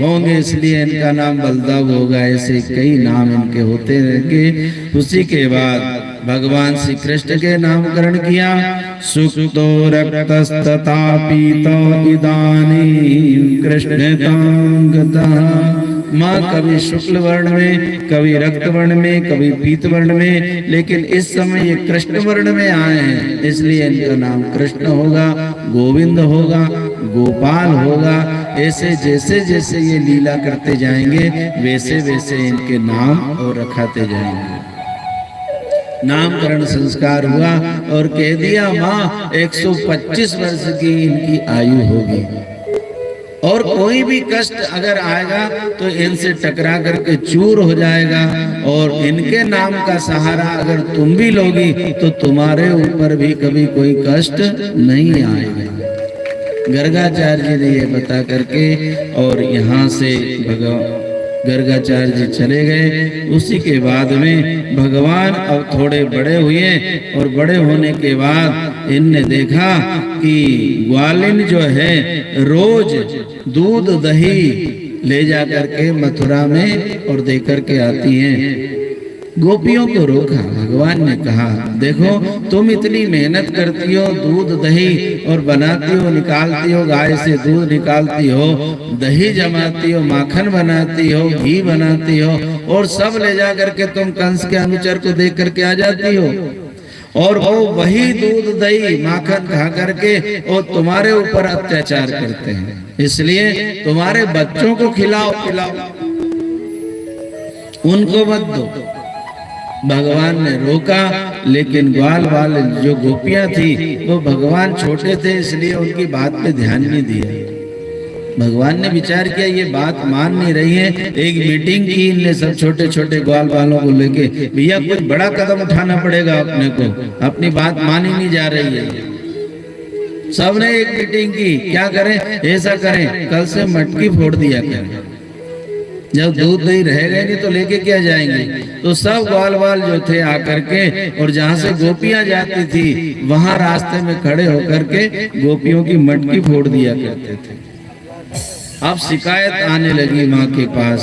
होंगे इसलिए इनका नाम बलदेव होगा। ऐसे कई नाम इनके होते रहेंगे। उसी के बाद भगवान श्री कृष्ण के नामकरण किया। सुक्तो रक्तस्तथा पीतो इदानीं कृष्णतांगतः। माँ कभी शुक्ल वर्ण में, कभी रक्त वर्ण में, कभी पीत वर्ण में, लेकिन इस समय ये कृष्ण वर्ण में आए हैं, इसलिए इनका नाम कृष्ण होगा, गोविंद होगा, गोपाल होगा। ऐसे जैसे जैसे ये लीला करते जाएंगे वैसे वैसे इनके नाम और रखाते जाएंगे। नामकरण संस्कार हुआ और कह दिया माँ 125 वर्ष की इनकी आयु होगी और कोई भी कष्ट अगर आएगा तो इनसे टकरा करके चूर हो जाएगा। और इनके नाम का सहारा अगर तुम भी लोगी तो तुम्हारे ऊपर भी कभी कोई कष्ट नहीं आएगा। गर्गाचार्य जी ने ये बता करके और यहाँ से गर्गाचार्य जी चले गए। उसी के बाद में भगवान अब थोड़े बड़े हुए और बड़े होने के बाद इनने देखा कि ग्वालिन जो है रोज दूध दही ले जा करके मथुरा में और दे करके आती हैं। गोपियों को रोका। भगवान ने कहा देखो तुम इतनी मेहनत करती हो, दूध दही और बनाती हो, निकालती हो, गाय से दूध निकालती हो, दही जमाती हो, माखन बनाती हो, घी बनाती हो और सब ले जा करके तुम कंस के अनुचर को देख करके आ जाती हो और वो वही दूध दही माखन खा करके और तुम्हारे ऊपर अत्याचार करते हैं। इसलिए तुम्हारे बच्चों को खिलाओ पिलाओ, उनको मत दो। भगवान ने रोका, लेकिन ग्वाल वाले जो गोपियां थी वो भगवान छोटे थे इसलिए उनकी बात पे ध्यान नहीं दिया। भगवान ने विचार किया ये बात मान नहीं रही है। एक मीटिंग की इनने सब छोटे छोटे ग्वाल वालों को लेके, भैया कुछ बड़ा कदम उठाना पड़ेगा अपने को, अपनी बात मानी नहीं जा रही है। सबने एक मीटिंग की, क्या करें, ऐसा करें कल से मटकी फोड़ दिया करें, जब दूध नहीं रहेगा नहीं तो लेके क्या जाएंगे। तो सब ग्वाल वाल जो थे आकर के और जहां से गोपियां जाती थी वहां रास्ते में खड़े होकर के गोपियों की मटकी फोड़ दिया करते थे। अब शिकायत आने लगी माँ के पास,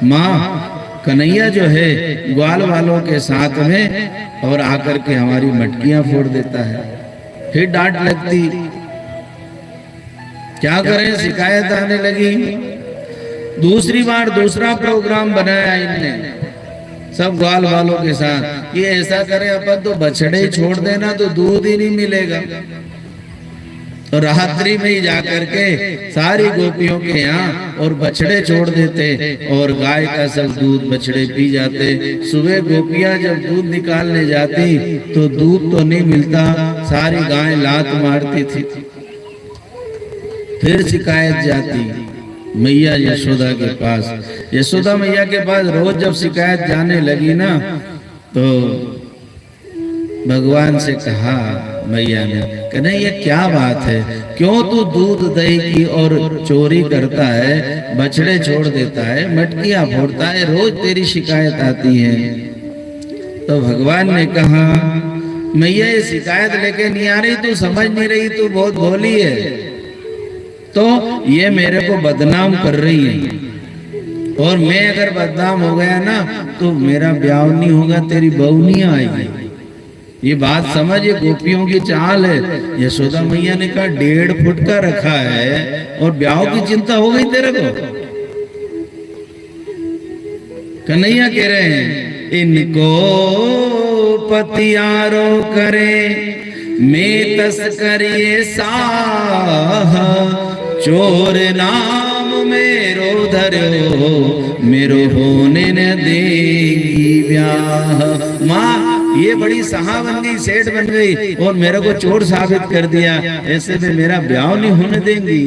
माँ कन्हैया जो है ग्वाल वालों के साथ में और आकर के हमारी मटकियां फोड़ देता है। फिर डांट लगती, क्या करें, शिकायत आने लगी। दूसरी बार दूसरा प्रोग्राम बनाया इनने सब ग्वाल वालों के साथ, ये ऐसा करें अपन तो बछड़े ही छोड़ देना तो दूध ही नहीं मिलेगा। तो रात्रि में ही जाकर के सारी गोपियों के यहाँ और बछड़े छोड़ देते और गाय का सब दूध बछड़े पी जाते। सुबह गोपियां जब दूध निकालने जाती तो दूध तो नहीं मिलता, सारी गाय लात मारती थी। फिर शिकायत जाती मैया यशोदा के पास। यशोदा मैया के पास रोज जब शिकायत जाने लगी ना तो भगवान से कहा मैया ने, कहना ये क्या बात है, क्यों तू दूध दही की और चोरी करता है, बछड़े छोड़ देता है, मटकियां फोड़ता है, रोज तेरी शिकायत आती है। तो भगवान ने कहा मैया ये शिकायत लेके नहीं आ रही, तू समझ नहीं रही, तू बहुत भोली है, तो ये मेरे को बदनाम कर रही है और मैं अगर बदनाम हो गया ना तो मेरा ब्याह नहीं होगा, तेरी बहू नहीं आएगी। ये बात समझ, ये गोपियों की चाल है। यशोदा मैया ने कहा 1.5 फुट का रखा है और ब्याह की चिंता हो गई तेरे को। कन्हैया कह रहे हैं इनको पतियारो करे मैं तस्करिए साह, चोर नाम मेरो धरो मेरो होने न देगी ब्याह। माँ ये बड़ी सहावंगी सेठ बन गई और मेरे को चोर साबित कर दिया, ऐसे में मेरा ब्याह नहीं होने देंगी,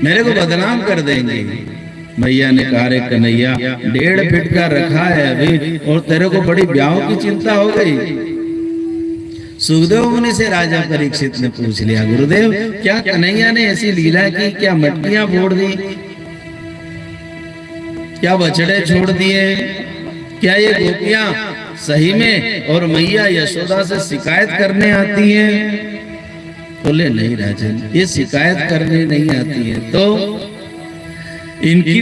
मेरे को बदनाम कर देंगे। मैया ने कहा रे कन्हैया 1.5 फीट का रखा है अभी और तेरे को बड़ी ब्याह की चिंता हो गई। सुखदेव मुनि से राजा परीक्षित ने पूछ लिया, गुरुदेव क्या कन्हैया ने ऐसी लीला की, क्या मटकियां फोड़ दी, क्या बछड़े छोड़ दिए, क्या ये गोपियां सही में और मैया यशोदा से शिकायत करने आती हैं? बोले नहीं राजन, ये शिकायत करने नहीं आती है। तो इनकी भी